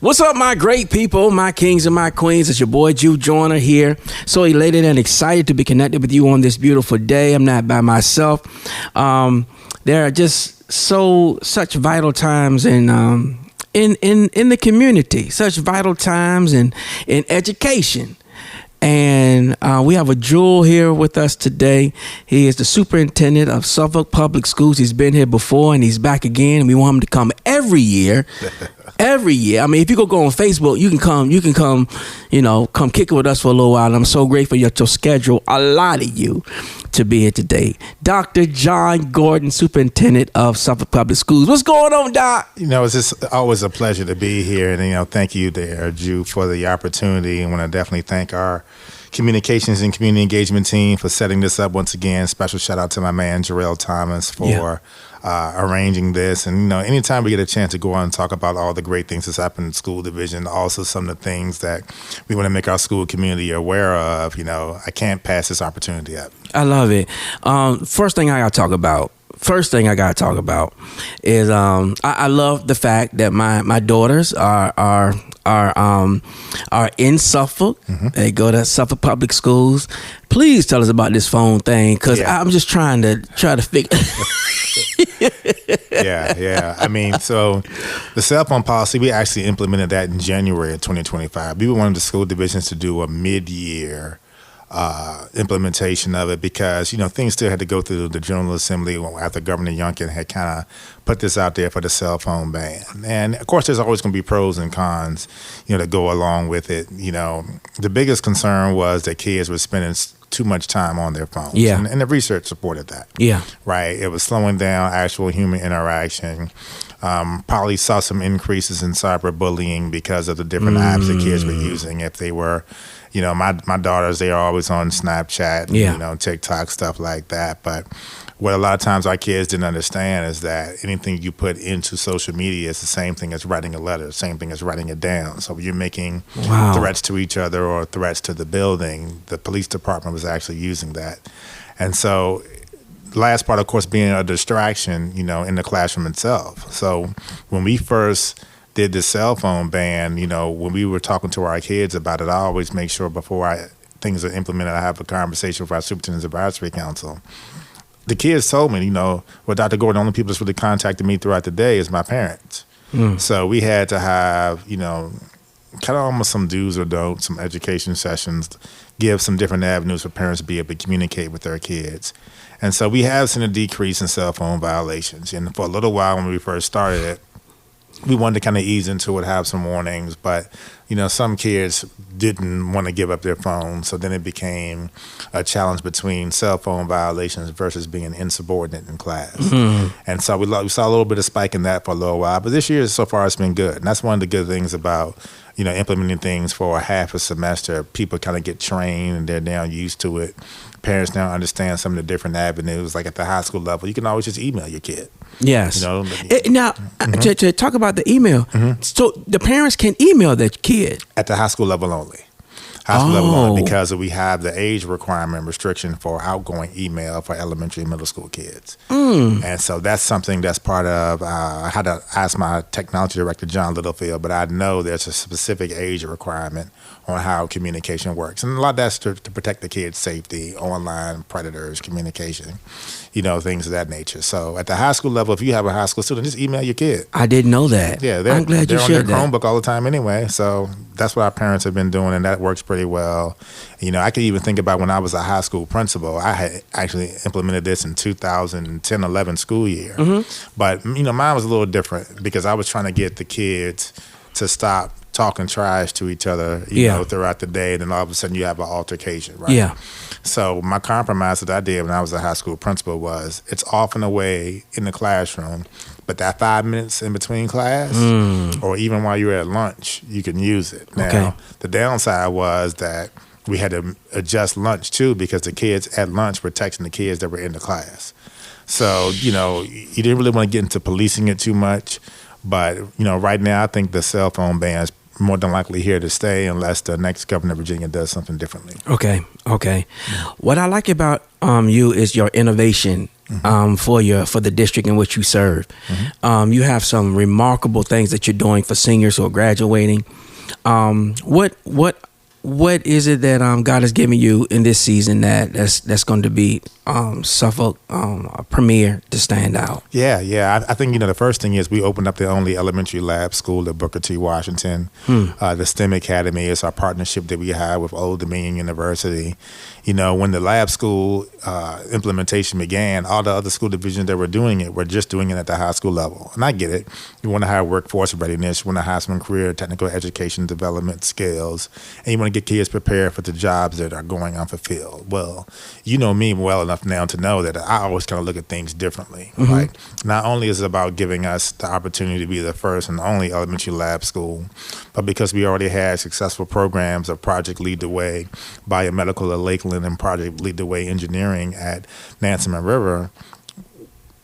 What's up, my great people, my kings and my queens? It's your boy, Joyner here. So elated and excited to be connected with you on this beautiful day. I'm not by myself. There are just such vital times in the community, such vital times in education. And we have a jewel here with us today. He is the superintendent of Suffolk Public Schools. He's been here before and he's back again. And we want him to come every year. Every year. I mean, if you go on Facebook, you can come, come kick it with us for a little while. And I'm so grateful your schedule, a lot of you, to be here today. Dr. John Gordon, superintendent of Suffolk Public Schools. What's going on, Doc? It's just always a pleasure to be here. And, thank you there, Ju, for the opportunity. I want to definitely thank our communications and community engagement team for setting this up once again. Special shout out to my man, Jarrell Thomas, for arranging this. And, anytime we get a chance to go on and talk about all the great things that's happened in the school division, also some of the things that we want to make our school community aware of, I can't pass this opportunity up. I love it. First thing I got to talk about is I love the fact that my daughters are in Suffolk. Mm-hmm. They go to Suffolk Public Schools. Please tell us about this phone thing, because I'm just trying to figure. Yeah. I mean, so the cell phone policy, we actually implemented that in January of 2025. We were one of the school divisions to do a mid-year implementation of it because, things still had to go through the General Assembly after Governor Youngkin had kind of put this out there for the cell phone ban. And, of course, there's always going to be pros and cons, that go along with it. The biggest concern was that kids were spending too much time on their phones. Yeah. And the research supported that. Yeah. Right. It was slowing down actual human interaction. Probably saw some increases in cyberbullying because of the different apps that kids were using. If they were, my daughters, they are always on Snapchat, TikTok, stuff like that. But what a lot of times our kids didn't understand is that anything you put into social media is the same thing as writing a letter, same thing as writing it down. So if you're making threats to each other or threats to the building, the police department was actually using that. And so last part, of course, being a distraction, in the classroom itself. So when we first did the cell phone ban, when we were talking to our kids about it, I always make sure before things are implemented, I have a conversation with our Superintendent's Advisory Council. The kids told me, well, Dr. Gordon, the only people that's really contacted me throughout the day is my parents. So we had to have, kind of almost some do's or don'ts, some education sessions, give some different avenues for parents to be able to communicate with their kids. And so we have seen a decrease in cell phone violations. And for a little while when we first started it, we wanted to kind of ease into it, have some warnings, but some kids didn't want to give up their phones, so then it became a challenge between cell phone violations versus being insubordinate in class. Mm-hmm. And so we saw a little bit of spike in that for a little while, but this year so far it's been good, and that's one of the good things about implementing things for a half a semester. People kind of get trained and they're now used to it. Parents now understand some of the different avenues. Like at the high school level, you can always just email your kid. Yes. Now, to talk about the email, so the parents can email their kid at the high school level only. Level only, because we have the age requirement restriction for outgoing email for elementary and middle school kids. And so that's something that's part of, I had to ask my technology director, John Littlefield, but I know there's a specific age requirement on how communication works. And a lot of that's to protect the kids' safety, online predators, communication, things of that nature. So at the high school level, if you have a high school student, just email your kid. I didn't know that. Yeah, I'm glad you shared that. They're on their Chromebook all the time anyway. So that's what our parents have been doing, and that works pretty well. I could even think about when I was a high school principal, I had actually implemented this in 2010-11 school year. Mm-hmm. But, mine was a little different because I was trying to get the kids to stop talking trash to each other, throughout the day, and then all of a sudden you have an altercation, right? Yeah. So my compromise that I did when I was a high school principal was it's off and away in the classroom, but that 5 minutes in between class or even while you're at lunch, you can use it. Now, the downside was that we had to adjust lunch too because the kids at lunch were texting the kids that were in the class. So, you didn't really want to get into policing it too much. But, right now I think the cell phone ban is more than likely here to stay unless the next governor of Virginia does something differently. Okay. What I like about you is your innovation for the district in which you serve. You have some remarkable things that you're doing for seniors who are graduating. What is it that God has given you in this season that's going to be Suffolk a premier to stand out? Yeah. I think, the first thing is we opened up the only elementary lab school at Booker T. Washington. The STEM Academy is our partnership that we have with Old Dominion University. When the lab school implementation began, all the other school divisions that were doing it were just doing it at the high school level. And I get it. You want to have workforce readiness. You want to have some career technical education development skills. And you want to get kids prepared for the jobs that are going unfulfilled. Well, you know me well enough now to know that I always kind of look at things differently. Like, not only is it about giving us the opportunity to be the first and only elementary lab school, but because we already had successful programs of Project Lead the Way, Biomedical at Lakeland, and Project Lead the Way Engineering at Nansemond River,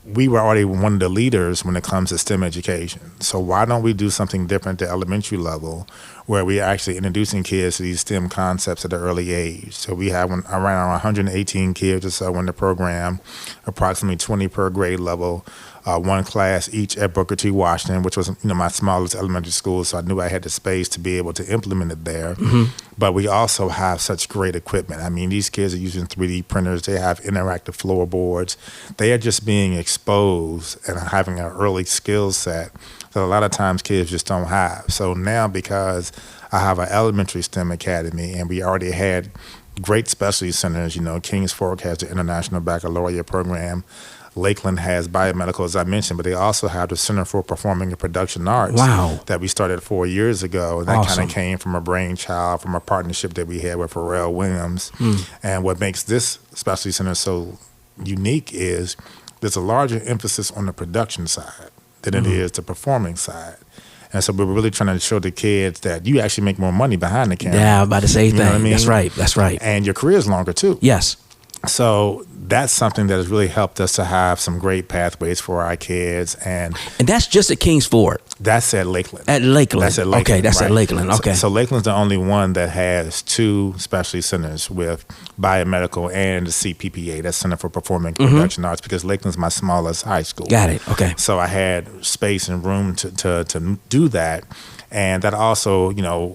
we were already one of the leaders when it comes to STEM education. So why don't we do something different at elementary level where we're actually introducing kids to these STEM concepts at an early age? So we have around 118 kids or so in the program, approximately 20 per grade level, one class each at Booker T. Washington, which was my smallest elementary school, so I knew I had the space to be able to implement it there. But we also have such great equipment. I mean, these kids are using 3D printers. They have interactive floorboards. They are just being exposed and having an early skill set that a lot of times kids just don't have. So now, because I have an elementary STEM academy and we already had great specialty centers, Kings Fork has the International Baccalaureate program. Lakeland has biomedical, as I mentioned, but they also have the Center for Performing and Production Arts that we started 4 years ago. And that kind of came from a brainchild, from a partnership that we had with Pharrell Williams. And what makes this specialty center so unique is there's a larger emphasis on the production side than it is the performing side. And so we were really trying to show the kids that you actually make more money behind the camera. Yeah, I'm about to say You know what I mean? That's right. And your career is longer too. Yes. So that's something that has really helped us to have some great pathways for our kids. And that's just at Kings Ford? That's at Lakeland. At Lakeland. That's at Lakeland. Okay, that's right? at Lakeland. Okay. So Lakeland's the only one that has two specialty centers with biomedical and the CPPA, that's Center for Performing and Production Arts, because Lakeland's my smallest high school. Got it. Okay. So I had space and room to do that. And that also,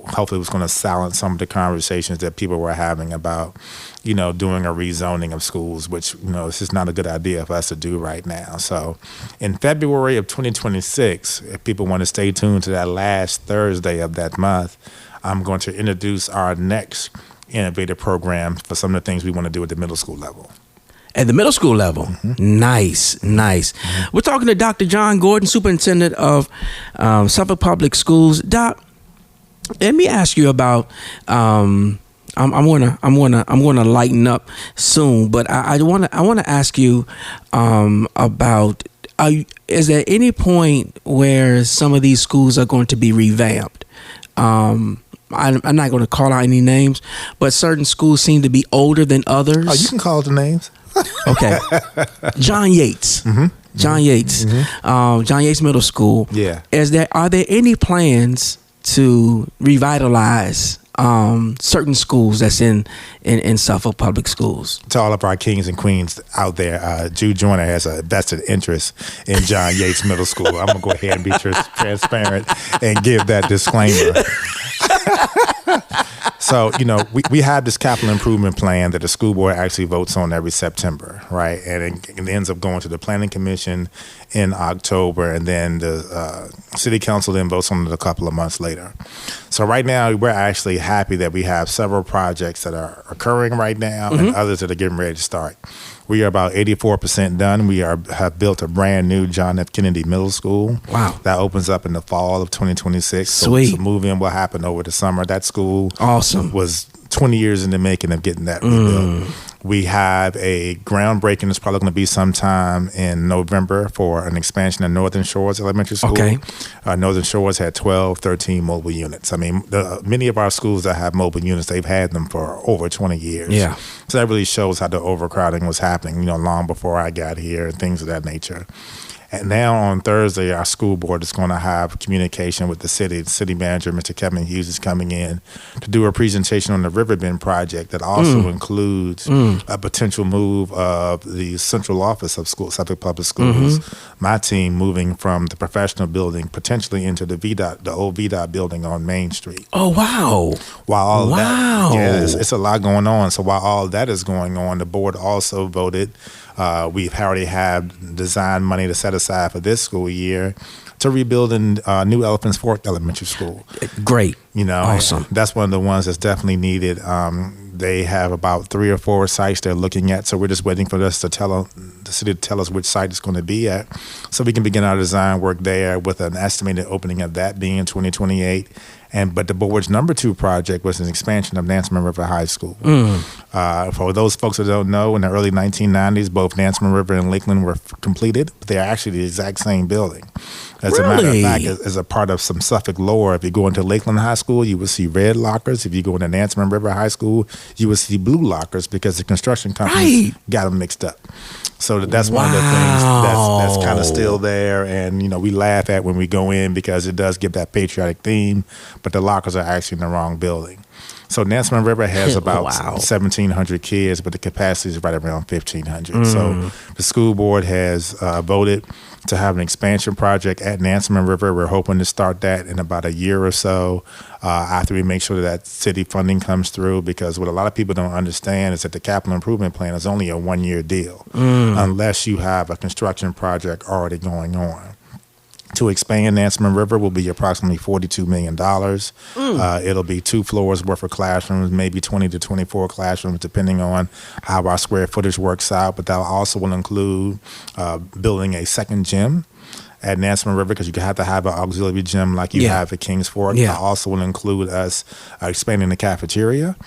hopefully was going to silence some of the conversations that people were having about, doing a rezoning of schools, which, it's just not a good idea for us to do right now. So in February of 2026, if people want to stay tuned to that last Thursday of that month, I'm going to introduce our next innovative program for some of the things we want to do at the middle school level. At the middle school level. Nice. We're talking to Dr. John Gordon, Superintendent of Suffolk Public Schools. Doc, let me ask you about. I'm gonna lighten up soon, but I want to ask you about. Is there any point where some of these schools are going to be revamped? I'm not going to call out any names, but certain schools seem to be older than others. Oh, you can call the names. Okay. John Yates. John Yates. John Yates Middle School. Yeah. Are there any plans to revitalize certain schools that's in Suffolk Public Schools? To all of our kings and queens out there, Joyner has a vested interest in John Yates Middle School. I'm going to go ahead and be transparent and give that disclaimer. So, we have this capital improvement plan that the school board actually votes on every September, right? And it ends up going to the planning commission in October, and then the city council then votes on it a couple of months later. So right now, we're actually happy that we have several projects that are occurring right now and others that are getting ready to start. We are about 84% done. We have built a brand new John F. Kennedy Middle School. Wow. That opens up in the fall of 2026. Sweet. So move-in will happen over the summer. That school was 20 years in the making of getting that rebuilt. We have a groundbreaking that's probably going to be sometime in November for an expansion of Northern Shores Elementary School. Okay. Northern Shores had 12, 13 mobile units. I mean, many of our schools that have mobile units, they've had them for over 20 years. Yeah. So that really shows how the overcrowding was happening, long before I got here and things of that nature. And now on Thursday, our school board is going to have communication with the city. The city manager, Mr. Kevin Hughes, is coming in to do a presentation on the Riverbend project that also includes a potential move of the central office of Suffolk Public Schools, my team moving from the professional building potentially into the old VDOT building on Main Street. Oh, wow. While all that, it's a lot going on. So while all that is going on, the board also voted. We've already have design money to set aside for this school year to rebuild a new Elephants Fork Elementary School. Great. Awesome. That's one of the ones that's definitely needed. They have about 3 or 4 sites they're looking at, so we're just waiting for us to the city to tell us which site it's going to be at, so we can begin our design work there with an estimated opening of that being in 2028. But the board's number 2 project was an expansion of Nansemond River High School. For those folks that don't know, in the early 1990s, both Nansemond River and Lakeland were completed, but they are actually the exact same building. As a matter of fact, as a part of some Suffolk lore, if you go into Lakeland High School, you will see red lockers. If you go into Nansemond River High School, you will see blue lockers because the construction companies got them mixed up. So that's one of the things that's kind of still there. And, we laugh at when we go in because it does give that patriotic theme, but the lockers are actually in the wrong building. So Nansemond River has about 1,700 kids, but the capacity is right around 1,500. So the school board has voted to have an expansion project at Nansemond River. We're hoping to start that in about a year or so after we make sure that city funding comes through, because what a lot of people don't understand is that the capital improvement plan is only a 1-year deal unless you have a construction project already going on. To expand Nansemond River will be approximately $42 million. It'll be 2 floors worth of classrooms, maybe 20 to 24 classrooms, depending on how our square footage works out. But that also will include building a second gym at Nansemond River, because you have to have an auxiliary gym like you have at Kings Fork. It also will include us expanding the cafeteria,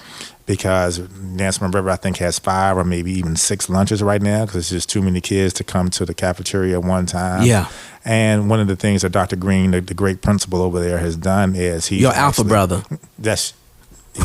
because Nansemond River, I think, has 5 or maybe even 6 lunches right now because it's just too many kids to come to the cafeteria at one time. And one of the things that Dr. Green, the great principal over there, has done is he's your alpha brother.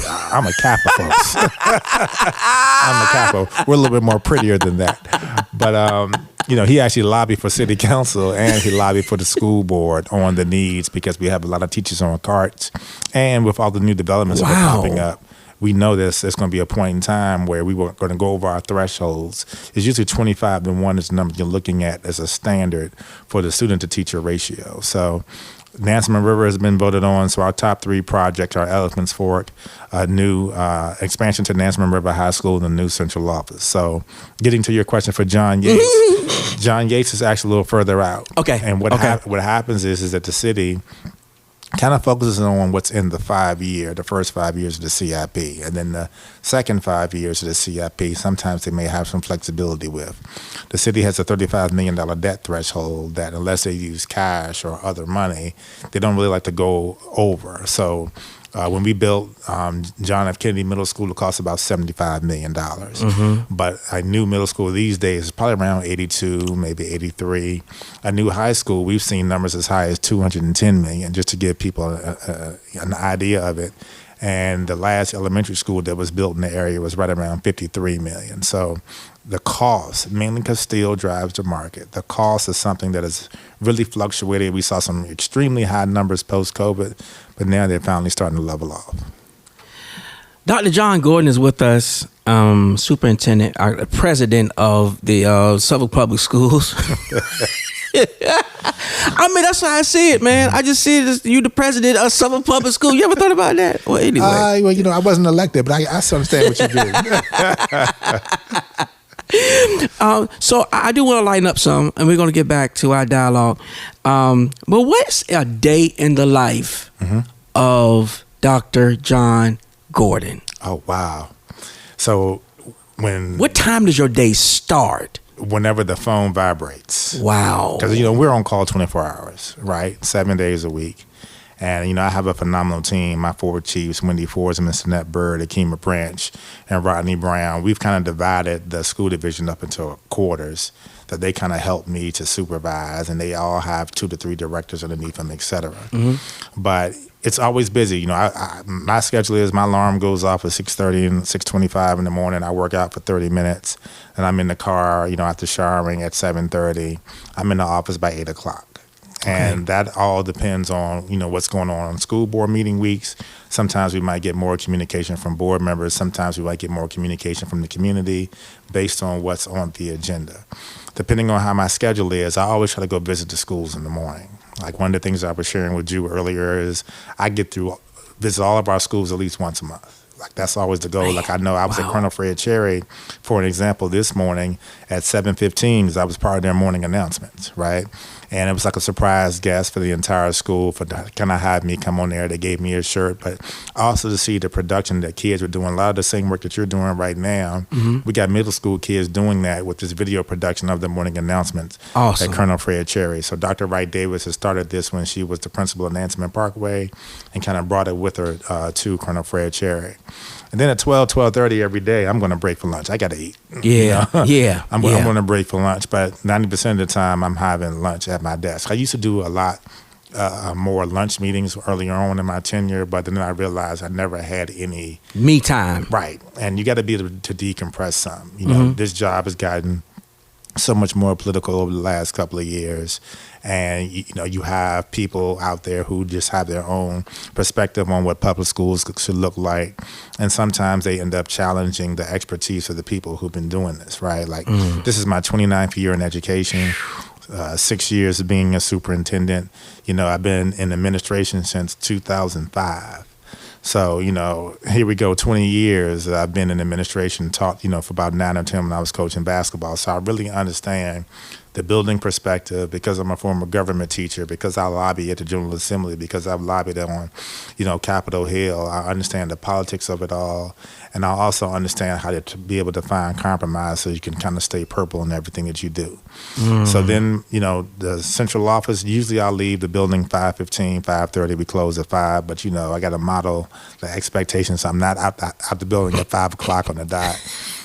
I'm a Kappa, folks. I'm a Kappa. We're a little bit more prettier than that. But, he actually lobbied for city council and he lobbied for the school board on the needs, because we have a lot of teachers on carts. And with all the new developments that are popping up, we know there's going to be a point in time where we were going to go over our thresholds. It's usually 25 to 1 is the number you're looking at as a standard for the student to teacher ratio. So Nansemond River has been voted on. So our top 3 projects are Elephants Fork, a new expansion to Nansemond River High School, and the new central office. So getting to your question for John Yates, John Yates is actually a little further out. Okay. And what happens is that the city kind of focuses on what's in the first 5 years of the CIP. And then the second 5 years of the CIP, sometimes they may have some flexibility with. The city has a $35 million debt threshold that unless they use cash or other money, they don't really like to go over. So when we built John F. Kennedy Middle School, it cost about $75 million. But a new middle school these days is probably around 82, maybe 83. A new high school, we've seen numbers as high as $210 million, just to give people an idea of it. And the last elementary school that was built in the area was right around $53 million. So the cost, mainly because steel drives the market, the cost is something that has really fluctuated. We saw some extremely high numbers post-COVID, but now they're finally starting to level off. Dr. John Gordon is with us, superintendent, president of the Suffolk Public Schools. I mean, that's how I see it, man. I just see it as you the president of Suffolk Public School. You ever thought about that? Well, anyway. I wasn't elected, but I understand what you do. So I do want to lighten up some, and we're going to get back to our dialogue. But what's a day in the life of Dr. John Gordon? Oh, wow. So what time does your day start? Whenever the phone vibrates. Wow. Because, we're on call 24 hours, right? 7 days a week. And, I have a phenomenal team. My 4 chiefs, Wendy Forbes, Mr. Net Bird, Akima Branch, and Rodney Brown. We've kind of divided the school division up into quarters that they kind of help me to supervise, and they all have 2 to 3 directors underneath them, et cetera. But it's always busy. My schedule is my alarm goes off at 6:30 and 6:25 in the morning. I work out for 30 minutes, and I'm in the car, after showering at 7:30. I'm in the office by 8 o'clock. And that all depends on, what's going on school board meeting weeks. Sometimes we might get more communication from board members. Sometimes we might get more communication from the community based on what's on the agenda. Depending on how my schedule is, I always try to go visit the schools in the morning. Like one of the things I was sharing with you earlier is I visit all of our schools at least once a month. Like that's always the goal. Like I know I was at Colonel Fred Cherry, for an example, this morning at 7:15 because I was part of their morning announcements, right? And it was like a surprise guest for the entire school for kind of have me come on there. They gave me a shirt, but also to see the production that kids were doing. A lot of the same work that you're doing right now. We got middle school kids doing that with this video production of the morning announcements at Colonel Fred Cherry. So Dr. Wright Davis has started this when she was the principal of Nansemond Parkway and kind of brought it with her to Colonel Fred Cherry. And then at 12:30 every day, I'm going to break for lunch. I got to eat. I'm going to break for lunch, but 90% of the time I'm having lunch at my desk. I used to do a lot more lunch meetings earlier on in my tenure, but then I realized I never had any me time. Right. And you got to be able to decompress some. This job has gotten so much more political over the last couple of years. And, you have people out there who just have their own perspective on what public schools should look like. And sometimes they end up challenging the expertise of the people who've been doing this, right? Like, this is my 29th year in education, 6 years of being a superintendent. I've been in administration since 2005. So, here we go, 20 years I've been in administration, taught, for about 9 or 10 when I was coaching basketball. So I really understand the building perspective because I'm a former government teacher, because I lobby at the General Assembly, because I've lobbied on, Capitol Hill. I understand the politics of it all. And I also understand how to be able to find compromise so you can kind of stay purple in everything that you do. So then, the central office, usually I'll leave the building 5:15, 5:30. We close at 5. But, I got to model the expectations. So I'm not out the building at 5 o'clock on the dot,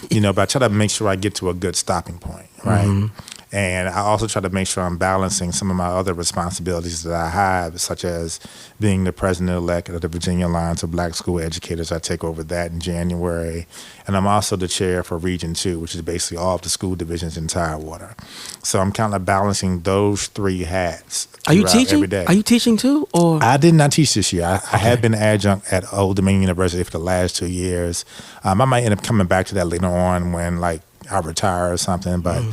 but I try to make sure I get to a good stopping point, right? And I also try to make sure I'm balancing some of my other responsibilities that I have, such as being the president-elect of the Virginia Alliance of Black School Educators. I take over that in January. And I'm also the chair for Region 2, which is basically all of the school divisions in Tidewater. So I'm kind of balancing those 3 hats. Are you teaching? Every day. Are you teaching too? Or I did not teach this year. I have been adjunct at Old Dominion University for the last 2 years. I might end up coming back to that later on when, I retire or something, but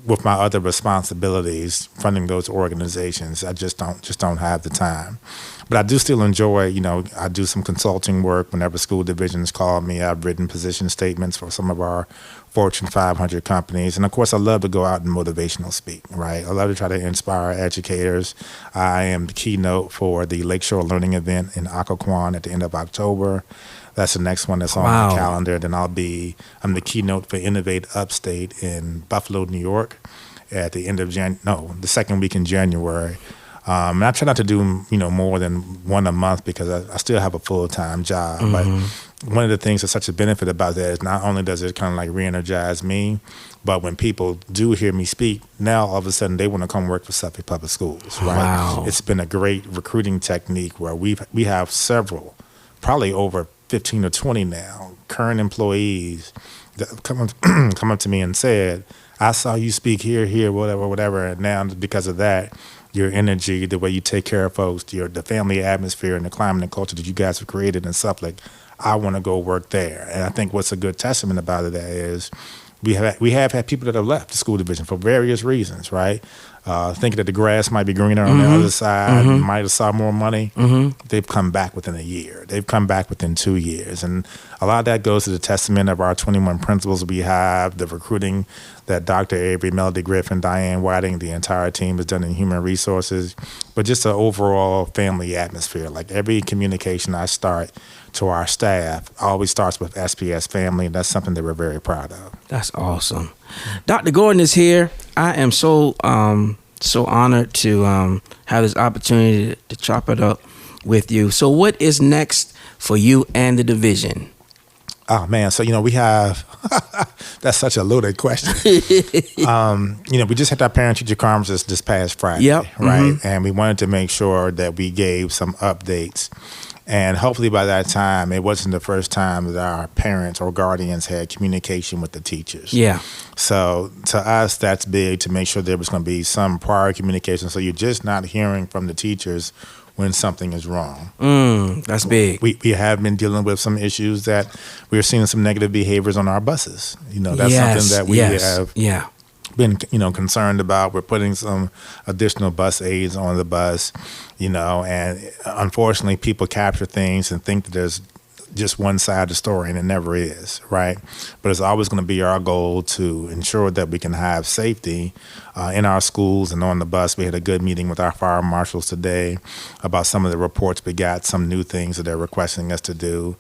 with my other responsibilities, funding those organizations, I just don't have the time. But I do still enjoy, I do some consulting work whenever school divisions call me. I've written position statements for some of our Fortune 500 companies. And of course, I love to go out and motivational speak, right? I love to try to inspire educators. I am the keynote for the Lakeshore Learning event in Occoquan at the end of October. That's the next one that's on the calendar. Then I'm the keynote for Innovate Upstate in Buffalo, New York at the end of the second week in January. And I try not to do, more than one a month because I still have a full-time job. But one of the things that's such a benefit about that is not only does it kind of like re-energize me, but when people do hear me speak, now all of a sudden they want to come work for Suffolk Public Schools, right? Wow. It's been a great recruiting technique where we have several, probably over 15 or 20 now, current employees that come up to me and said, I saw you speak here, whatever. And now because of that, your energy, the way you take care of folks, the family atmosphere and the climate and culture that you guys have created in Suffolk, I want to go work there. And I think what's a good testament about it is we have had people that have left the school division for various reasons, right? Thinking that the grass might be greener on the other side, might have saw more money. They've come back within a year. They've come back within 2 years. And a lot of that goes to the testament of our 21 principals we have, the recruiting that Dr. Avery, Melody Griffin, Diane Whiting, the entire team has done in human resources, but just the overall family atmosphere. Like every communication I start to our staff always starts with SPS family, and that's something that we're very proud of. That's awesome. Dr. Gordon is here. I am so honored to have this opportunity to chop it up with you. So what is next for you and the division? Oh man, so we have that's such a loaded question. We just had our parent-teacher conference this past Friday, Yep. right? Mm-hmm. And we wanted to make sure that we gave some updates. And hopefully by that time, it wasn't the first time that our parents or guardians had communication with the teachers. Yeah. So to us, that's big, to make sure there was going to be some prior communication. So you're just not hearing from the teachers when something is wrong. That's big. We have been dealing with some issues that we're seeing some negative behaviors on our buses. That's something that we have been, concerned about. We're putting some additional bus aides on the bus, and unfortunately people capture things and think that there's just one side of the story, and it never is, right? But it's always going to be our goal to ensure that we can have safety in our schools and on the bus. We had a good meeting with our fire marshals today about some of the reports we got, some new things that they're requesting us to do.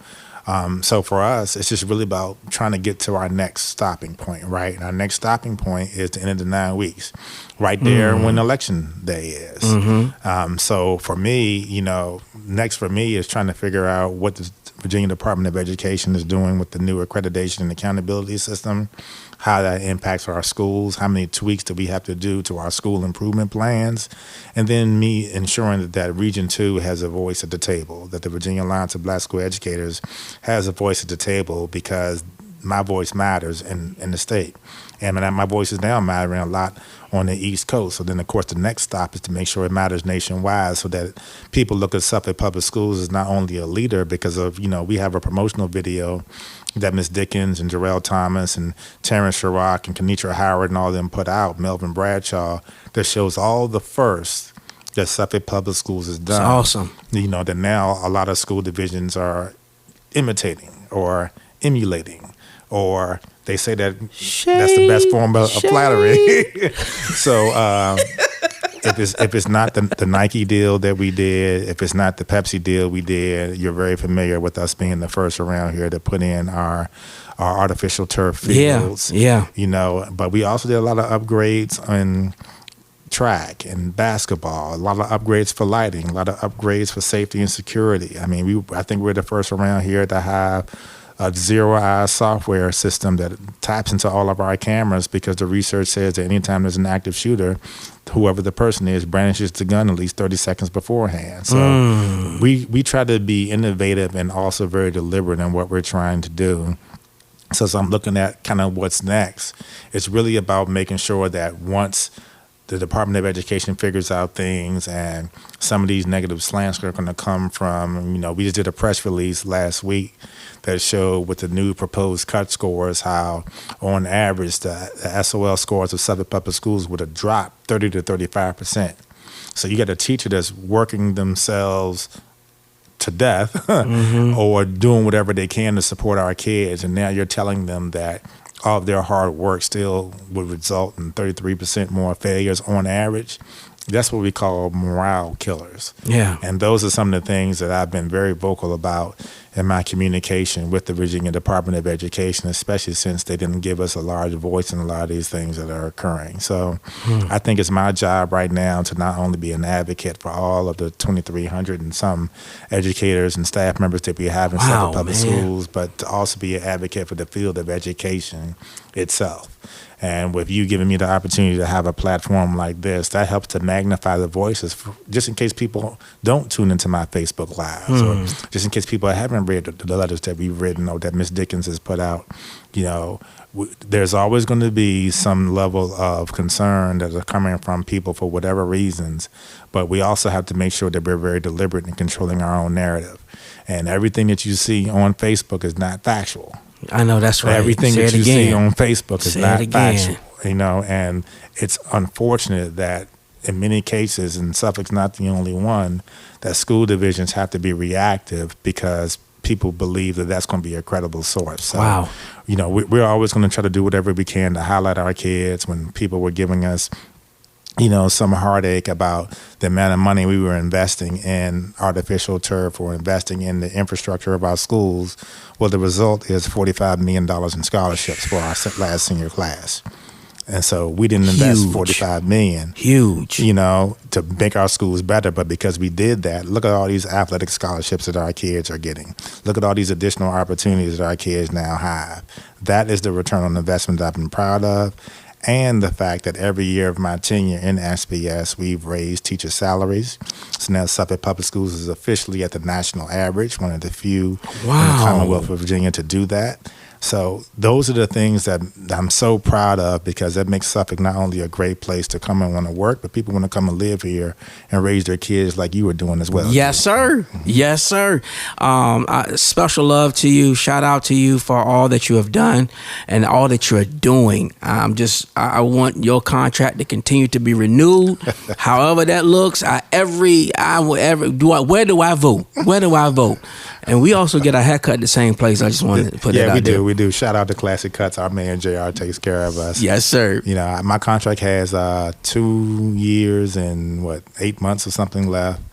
So for us, it's just really about trying to get to our next stopping point, right? And our next stopping point is the end of the 9 weeks, right there when election day is. Mm-hmm. So for me, next for me is trying to figure out what the Virginia Department of Education is doing with the new accreditation and accountability system, how that impacts our schools, how many tweaks do we have to do to our school improvement plans, and then me ensuring that Region 2 has a voice at the table, that the Virginia Alliance of Black School Educators has a voice at the table, because my voice matters in the state. And my voice is now mattering a lot on the East Coast. So then, of course, the next stop is to make sure it matters nationwide, so that people look at Suffolk Public Schools as not only a leader because of, we have a promotional video that Ms. Dickens and Jarrell Thomas and Terrence Sherrock and Kenitra Howard and all of them put out, Melvin Bradshaw, that shows all the first that Suffolk Public Schools has done. That's awesome. That now a lot of school divisions are imitating or emulating, or they say that that's the best form of flattery. So if it's not the Nike deal that we did, if it's not the Pepsi deal we did, you're very familiar with us being the first around here to put in our artificial turf fields. Yeah. But we also did a lot of upgrades on track and basketball, a lot of upgrades for lighting, a lot of upgrades for safety and security. I mean, I think we're the first around here to have a zero-eye software system that taps into all of our cameras, because the research says that anytime there's an active shooter, whoever the person is brandishes the gun at least 30 seconds beforehand. So we try to be innovative and also very deliberate in what we're trying to do. So as I'm looking at kind of what's next, it's really about making sure that once the Department of Education figures out things, and some of these negative slants are going to come from, we just did a press release last week that showed with the new proposed cut scores how, on average, the SOL scores of Suffolk Public Schools would have dropped 30 to 35%. So you got a teacher that's working themselves to death or doing whatever they can to support our kids, and now you're telling them that all of their hard work still would result in 33% more failures on average. That's what we call morale killers. Yeah. And those are some of the things that I've been very vocal about in my communication with the Virginia Department of Education, especially since they didn't give us a large voice in a lot of these things that are occurring. So I think it's my job right now to not only be an advocate for all of the 2,300 and some educators and staff members that we have in Suffolk Public Schools, but to also be an advocate for the field of education itself. And with you giving me the opportunity to have a platform like this, that helps to magnify the voices, just in case people don't tune into my Facebook Lives, or just in case people haven't read the letters that we've written or that Ms. Dickens has put out. There's always going to be some level of concern that are coming from people for whatever reasons, but we also have to make sure that we're very deliberate in controlling our own narrative. And everything that you see on Facebook is not factual. I know, that's right. Everything that you see on Facebook is not factual, and it's unfortunate that in many cases, and Suffolk's not the only one, that school divisions have to be reactive because people believe that that's going to be a credible source. So, we're always going to try to do whatever we can to highlight our kids. When people were giving us some heartache about the amount of money we were investing in artificial turf or investing in the infrastructure of our schools, well, the result is $45 million in scholarships for our last senior class. And so we didn't invest $45 million. Huge. To make our schools better. But because we did that, look at all these athletic scholarships that our kids are getting. Look at all these additional opportunities that our kids now have. That is the return on investment that I've been proud of. And the fact that every year of my tenure in SBS, we've raised teacher salaries. So now Suffolk Public Schools is officially at the national average, one of the few in the Commonwealth of Virginia to do that. So those are the things that I'm so proud of, because that makes Suffolk not only a great place to come and want to work, but people want to come and live here and raise their kids like you were doing as well. Yes, sir. Yes, sir. Special love to you. Shout out to you for all that you have done and all that you're doing. I want your contract to continue to be renewed. However that looks, where do I vote? Where do I vote? And we also get our haircut at the same place. I just wanted to put that out there. Yeah, we do. Shout out to Classic Cuts. Our man, JR, takes care of us. Yes, sir. My contract has 2 years and 8 months or something left.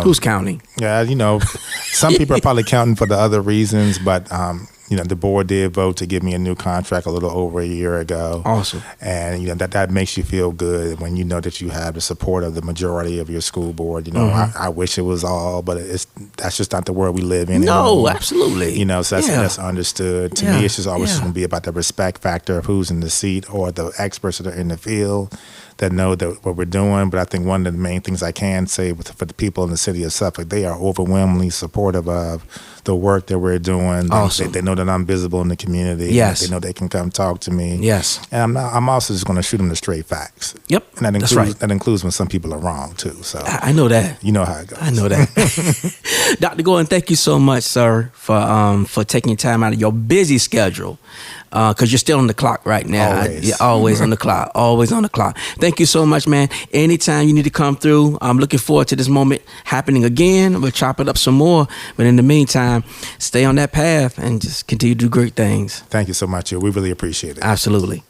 Who's counting? Yeah, some people are probably counting for the other reasons, but the board did vote to give me a new contract a little over a year ago. Awesome. And that makes you feel good when you know that you have the support of the majority of your school board. I wish it was all, but that's just not the world we live in. No, anymore. Absolutely. So that's understood. To me, it's just always going to be about the respect factor of who's in the seat or the experts that are in the field that know that what we're doing. But I think one of the main things I can say for the people in the city of Suffolk, they are overwhelmingly supportive of the work that we're doing. Awesome. They know that I'm visible in the community. Yes. They know they can come talk to me. Yes. And I'm also just going to shoot them the straight facts. Yep. And that's right. That includes when some people are wrong too. So I know that. You know how it goes. I know that. Dr. Gordon, thank you so much, sir, for taking time out of your busy schedule. Because you're still on the clock right now. Always. You're always on the clock. Always on the clock. Thank you so much, man. Anytime you need to come through, I'm looking forward to this moment happening again. We'll chop it up some more. But in the meantime, stay on that path and just continue to do great things. Thank you so much. We really appreciate it. Absolutely.